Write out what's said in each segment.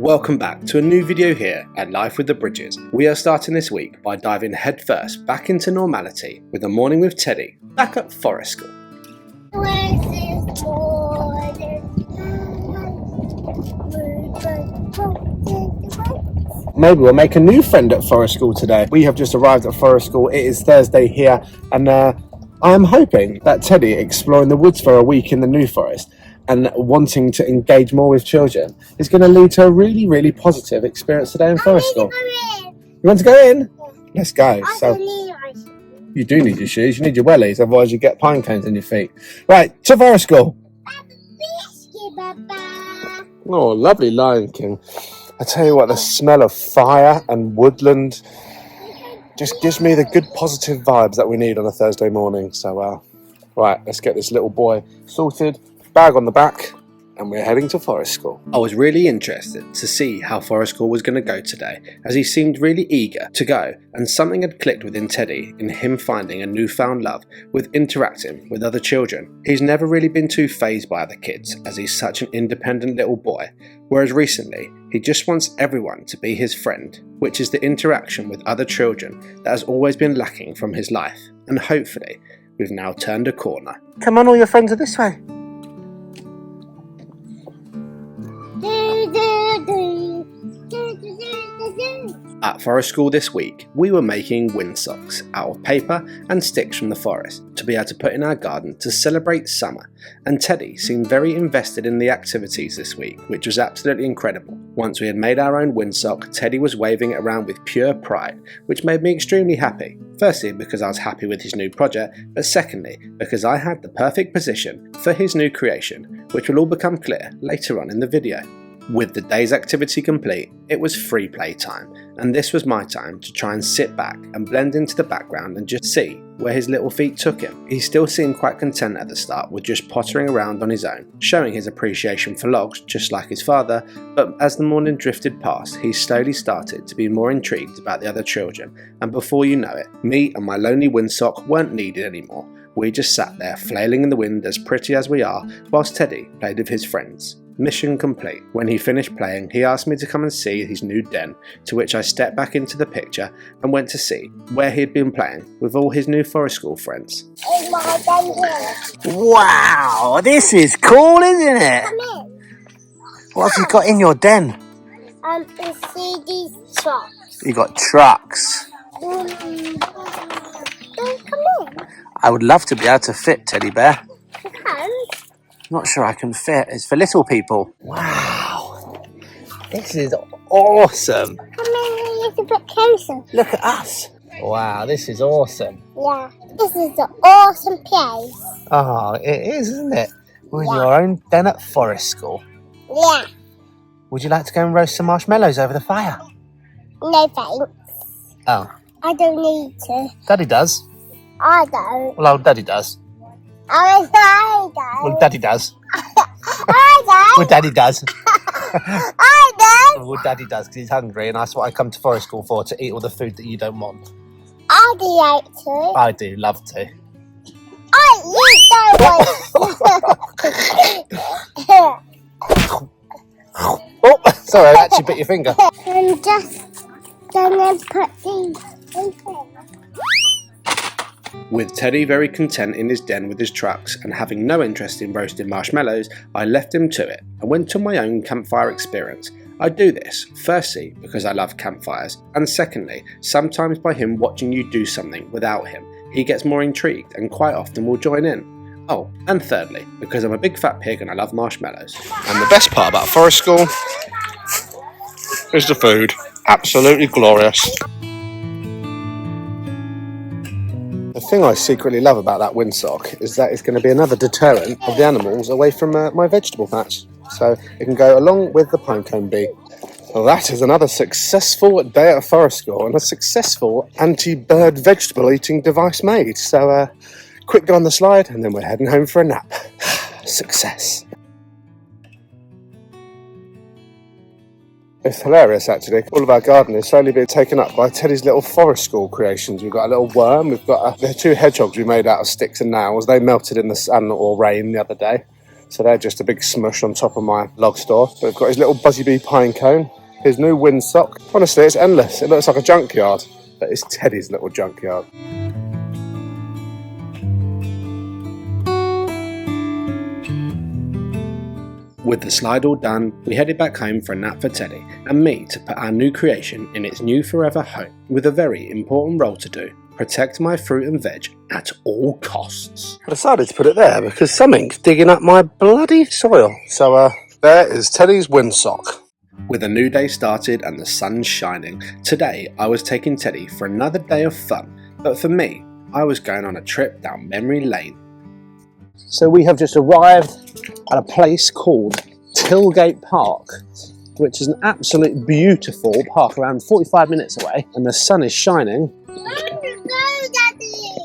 Welcome back to a new video here at Life with the Bridges. We are starting this week by diving headfirst back into normality with a morning with Teddy back at Forest School. Maybe we'll make a new friend at Forest School today. We have just arrived at Forest School. It is Thursday here, and I am hoping that Teddy exploring the woods for a week in the New Forest and wanting to engage more with children is going to lead to a really, really positive experience today in Forest School. You want to go in? Yeah. Let's go. You do need your shoes. You need your wellies, otherwise you get pine cones in your feet. Right, to Forest School. Oh, lovely Lion King. I tell you what, the smell of fire and woodland just gives me the good positive vibes that we need on a Thursday morning. So, right, let's get this little boy sorted, bag on the back, and we're heading to Forest School. I was really interested to see how Forest School was going to go today, as he seemed really eager to go, and something had clicked within Teddy in him finding a newfound love with interacting with other children. He's never really been too fazed by other kids, as he's such an independent little boy, whereas recently he just wants everyone to be his friend, which is the interaction with other children that has always been lacking from his life, and hopefully we've now turned a corner. Come on, all your friends are this way. At Forest School this week, we were making windsocks out of paper and sticks from the forest to be able to put in our garden to celebrate summer, and Teddy seemed very invested in the activities this week, which was absolutely incredible. Once we had made our own windsock, Teddy was waving it around with pure pride, which made me extremely happy. Firstly, because I was happy with his new project, but secondly, because I had the perfect position for his new creation, which will all become clear later on in the video. With the day's activity complete, it was free play time, and this was my time to try and sit back and blend into the background and just see where his little feet took him. He still seemed quite content at the start with just pottering around on his own, showing his appreciation for logs just like his father, but as the morning drifted past, he slowly started to be more intrigued about the other children, and before you know it, me and my lonely windsock weren't needed anymore. We just sat there flailing in the wind as pretty as we are, whilst Teddy played with his friends. Mission complete. When he finished playing, he asked me to come and see his new den, to which I stepped back into the picture and went to see where he had been playing with all his new Forest School friends. Wow, this is cool, isn't it? Come in. What have you got in your den? You see these trucks. You got trucks. Don't come in. I would love to be able to fit, Teddy Bear. You can. Not sure I can fit. It's for little people. Wow. This is awesome. Come in a little bit closer. Look at us. Wow, this is awesome. Yeah, this is an awesome place. Oh, it is, isn't it? We're in your own den at Forest School. Yeah. Would you like to go and roast some marshmallows over the fire? No thanks. Oh. I don't need to. Daddy does. I don't. Well, old Daddy does. I don't. Well, Daddy does. I don't. Well, Daddy does. I don't. Well, Daddy does because he's hungry, and that's what I come to Forest School for, to eat all the food that you don't want. I do like to. I do love to. You don't want. Oh, sorry, I actually bit your finger. I'm just gonna put these in here. With Teddy very content in his den with his trucks and having no interest in roasting marshmallows, I left him to it and went on my own campfire experience. I do this, firstly, because I love campfires, and secondly, sometimes by him watching you do something without him, he gets more intrigued and quite often will join in. Oh, and thirdly, because I'm a big fat pig and I love marshmallows. And the best part about Forest School is the food. Absolutely glorious. The thing I secretly love about that windsock is that it's going to be another deterrent of the animals away from my vegetable patch. So it can go along with the pinecone bee. Well, that is another successful day at Forest School and a successful anti-bird vegetable eating device made. So quick go on the slide and then we're heading home for a nap. Success. It's hilarious actually. All of our garden is slowly being taken up by Teddy's little Forest School creations. We've got a little worm, we've got the two hedgehogs we made out of sticks and nails. They melted in the sun or rain the other day. So they're just a big smush on top of my log store. But we've got his little Buzzy Bee pine cone, his new windsock. Honestly, it's endless. It looks like a junkyard, but it's Teddy's little junkyard. With the slide all done, we headed back home for a nap for Teddy and me to put our new creation in its new forever home, with a very important role to do: protect my fruit and veg at all costs. I decided to put it there because something's digging up my bloody soil. So there is Teddy's windsock. With a new day started and the sun shining, today I was taking Teddy for another day of fun, but for me, I was going on a trip down memory lane. So we have just arrived at a place called Tilgate Park, which is an absolute beautiful park around 45 minutes away, and the sun is shining.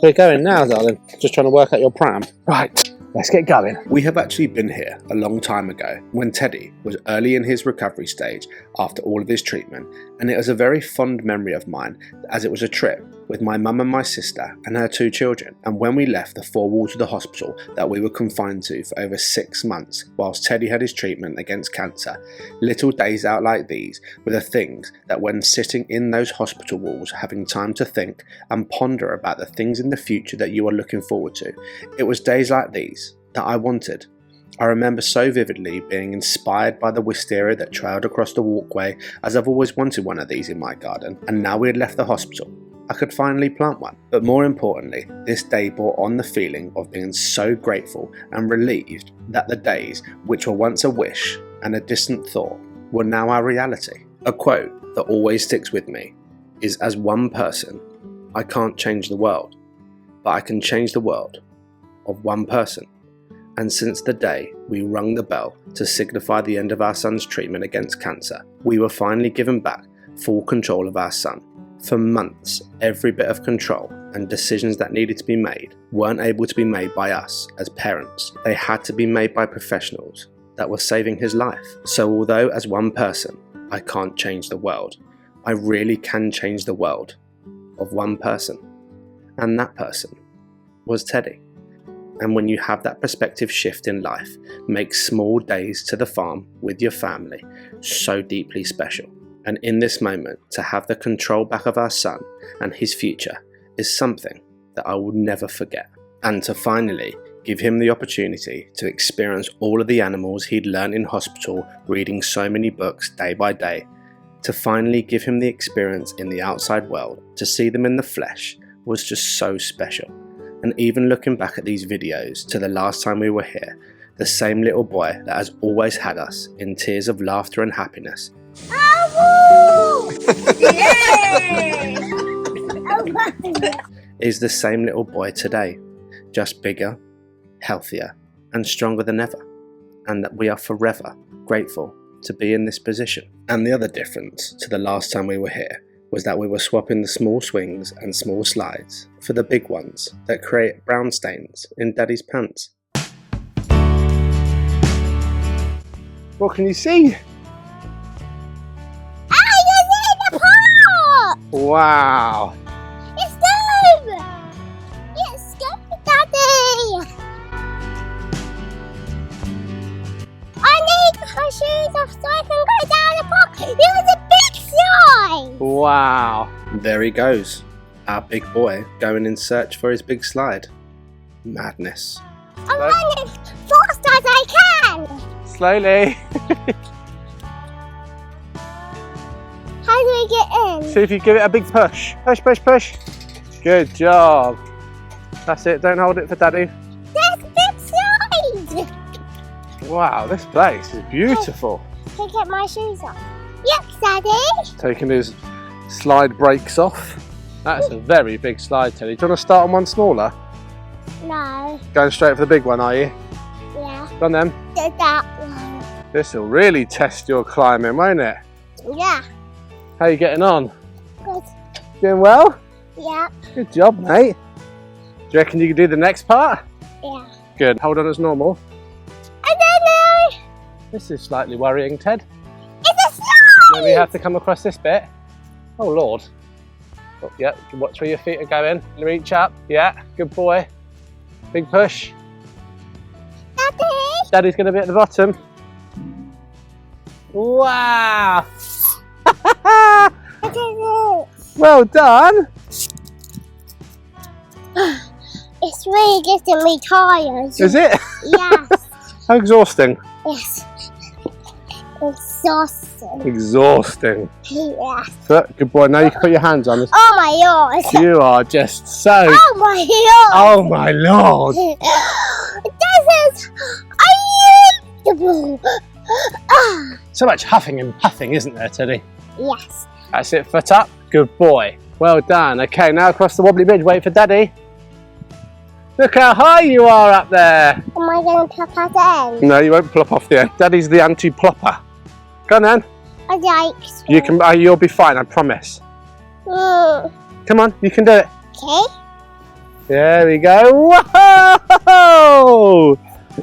We're going now, darling. Just trying to work out your pram. Right, let's get going. We have actually been here a long time ago when Teddy was early in his recovery stage after all of his treatment, and it was a very fond memory of mine as it was a trip with my mum and my sister and her 2 children, and when we left the 4 walls of the hospital that we were confined to for over 6 months whilst Teddy had his treatment against cancer. Little days out like these were the things that, when sitting in those hospital walls having time to think and ponder about the things in the future that you are looking forward to, it was days like these that I wanted. I remember so vividly being inspired by the wisteria that trailed across the walkway, as I've always wanted one of these in my garden, and now we had left the hospital, I could finally plant one. But more importantly, this day brought on the feeling of being so grateful and relieved that the days which were once a wish and a distant thought were now our reality. A quote that always sticks with me is, "As one person, I can't change the world, but I can change the world of one person." And since the day we rung the bell to signify the end of our son's treatment against cancer, we were finally given back full control of our son. For months, every bit of control and decisions that needed to be made weren't able to be made by us as parents. They had to be made by professionals that were saving his life. So although as one person, I can't change the world, I really can change the world of one person. And that person was Teddy. And when you have that perspective shift in life, makes small days to the farm with your family so deeply special. And in this moment, to have the control back of our son and his future is something that I will never forget. And to finally give him the opportunity to experience all of the animals he'd learned in hospital, reading so many books day by day, to finally give him the experience in the outside world, to see them in the flesh, was just so special. And even looking back at these videos to the last time we were here, the same little boy that has always had us in tears of laughter and happiness is the same little boy today, just bigger, healthier and stronger than ever, and that we are forever grateful to be in this position. And the other difference to the last time we were here was that we were swapping the small swings and small slides for the big ones that create brown stains in Daddy's pants. What can you see? Wow! It's time! Let's go, Daddy! I need my shoes off so I can go down the park. It was a big slide! Wow! There he goes, our big boy going in search for his big slide. Madness. I'm running as fast as I can! Slowly! How do we get in? See if you give it a big push. Push, push, push. Good job. That's it, don't hold it for Daddy. There's a big slide! Wow, this place is beautiful. Can I get my shoes off? Yep, Daddy. Taking his slide brakes off. That's a very big slide, Teddy. Do you want to start on one smaller? No. Going straight for the big one, are you? Yeah. Go on then. That one. This will really test your climbing, won't it? Yeah. How are you getting on? Good. Doing well? Yeah. Good job, mate. Do you reckon you can do the next part? Yeah. Good. Hold on as normal. I don't know. This is slightly worrying, Ted. It's a slide! Maybe you have to come across this bit. Oh, Lord. Oh, yeah, watch where your feet are going. Reach up. Yeah, good boy. Big push. Daddy? Daddy's going to be at the bottom. Wow! Well done! It's really getting me tired. Is it? Yes. How exhausting? Yes. Exhausting. Exhausting. Yes. But, good boy, now you can put your hands on this. Oh my lord. You are just so... Oh my lord. Oh my lord! This is unusable. So much huffing and puffing, isn't there, Teddy? Yes. That's it, foot up. Good boy. Well done. Okay, now across the wobbly bridge. Wait for Daddy. Look how high you are up there. Am I going to plop at the end? No, you won't plop off the end. Daddy's the anti-plopper. Go on then. I like to. You can. You'll be fine, I promise. Come on, you can do it. Okay. There we go. Whoa!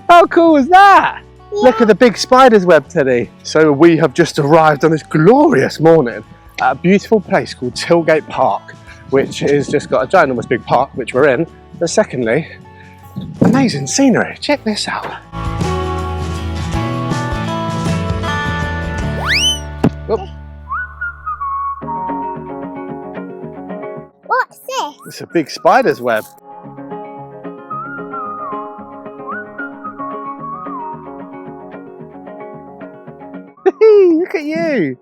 How cool is that? Yeah. Look at the big spider's web, Teddy. So we have just arrived on this glorious morning at a beautiful place called Tilgate Park, which has just got a ginormous big park, which we're in. But secondly, amazing scenery. Check this out. Oop. What's this? It's a big spider's web. Look at you.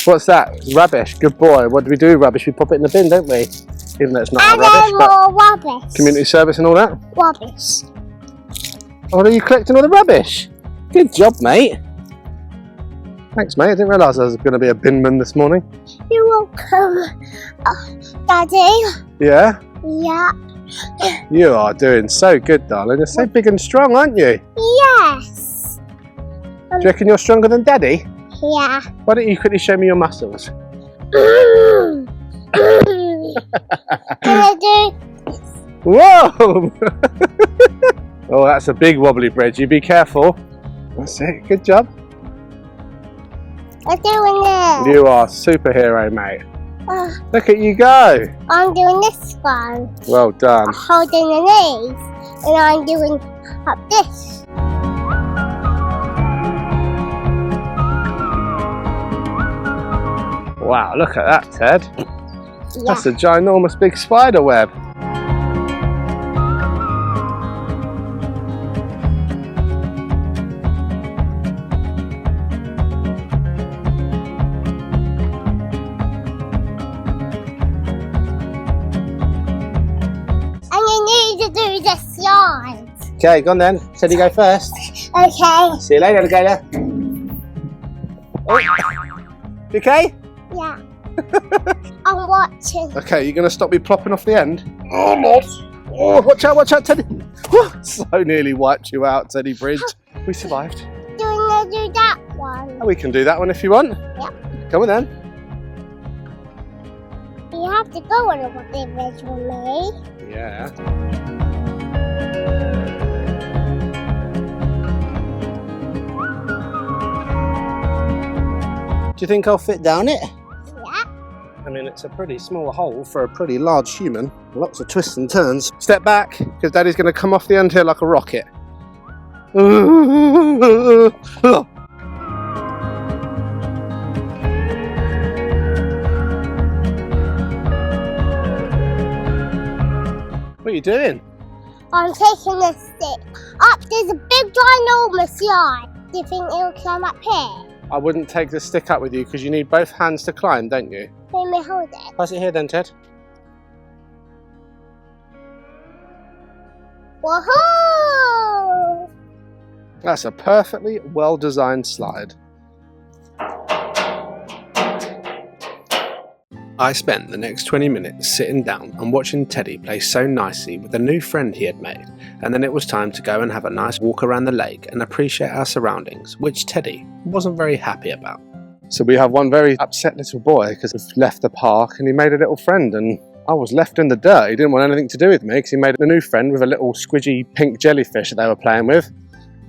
What's that? Rubbish. Good boy. What do we do with rubbish? We pop it in the bin, don't we? Even though it's not our rubbish, but more rubbish. community service and all that. Rubbish. Oh, are you collecting all the rubbish? Good job, mate. Thanks, mate. I didn't realise I was going to be a binman this morning. You're welcome. Daddy? Yeah? Yeah. You are doing so good, darling. You're so big and strong, aren't you? Yes. Do you reckon you're stronger than Daddy? Yeah. Why don't you quickly show me your muscles? Can I do? Whoa! Oh, that's a big wobbly bridge. You be careful. That's it. Good job. I'm doing this. You are a superhero, mate. Look at you go. I'm doing this one. Well done. Holding the knees. And I'm doing up this. Wow, look at that, Ted. Yeah. That's a ginormous big spider web. And you need to do the slide. Okay, go on then. Said you go first. Okay. See you later, alligator. Oh. You okay? Yeah. I'm watching. Okay, you're going to stop me plopping off the end? Oh, Lord. Oh, watch out, Teddy. Oh, so nearly wiped you out, Teddy Bridge. We survived. Do you want to do that one? Oh, we can do that one if you want. Yeah. Come on then. You have to go on a big bridge with me. Yeah. Do you think I'll fit down it? Yeah. I mean, it's a pretty small hole for a pretty large human. Lots of twists and turns. Step back, because Daddy's going to come off the end here like a rocket. What are you doing? I'm taking this stick up. There's a big ginormous slide. Do you think it'll climb up here? I wouldn't take the stick up with you because you need both hands to climb, don't you? Let me hold it. Pass it here then, Ted. Woohoo! That's a perfectly well-designed slide. I spent the next 20 minutes sitting down and watching Teddy play so nicely with a new friend he had made, and then it was time to go and have a nice walk around the lake and appreciate our surroundings, which Teddy wasn't very happy about. So we have one very upset little boy because we've left the park and he made a little friend, and I was left in the dirt. He didn't want anything to do with me because he made a new friend with a little squidgy pink jellyfish that they were playing with.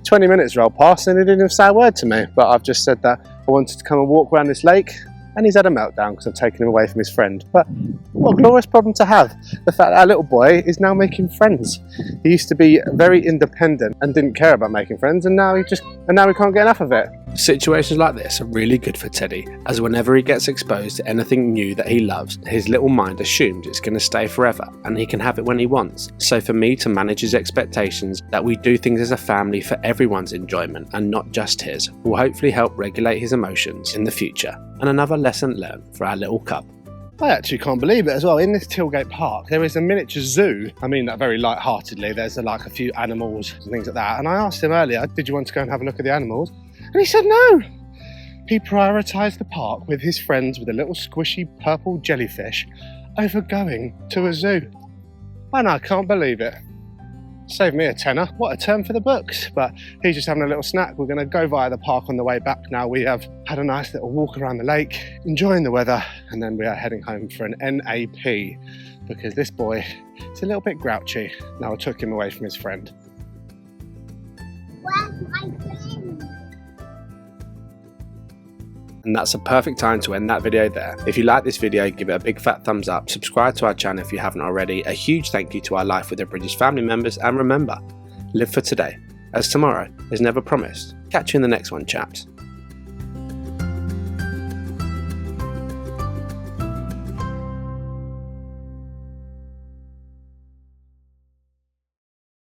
20 minutes rolled past and he didn't even say a word to me, but I've just said that I wanted to come and walk around this lake and he's had a meltdown because I've taken him away from his friend. But what a glorious problem to have, the fact that our little boy is now making friends. He used to be very independent and didn't care about making friends, and now he can't get enough of it. Situations like this are really good for Teddy, as whenever he gets exposed to anything new that he loves, his little mind assumes it's going to stay forever and he can have it when he wants. So for me to manage his expectations that we do things as a family for everyone's enjoyment and not just his will hopefully help regulate his emotions in the future, and another lesson learned for our little cub. I actually can't believe it as well. In this Tilgate Park, there is a miniature zoo. I mean that very light-heartedly. There's like a few animals and things like that. And I asked him earlier, did you want to go and have a look at the animals? And he said no. He prioritised the park with his friends with a little squishy purple jellyfish over going to a zoo. And I can't believe it. Saved me a tenner. What a term for the books. But he's just having a little snack. We're going to go via the park on the way back now. We have had a nice little walk around the lake, enjoying the weather, and then we are heading home for an NAP because this boy is a little bit grouchy. Now I took him away from his friend. Where's my friend? And that's a perfect time to end that video there. If you like this video, give it a big fat thumbs up, subscribe to our channel if you haven't already, a huge thank you to our Life with the British family members, and remember, live for today, as tomorrow is never promised. Catch you in the next one, chaps.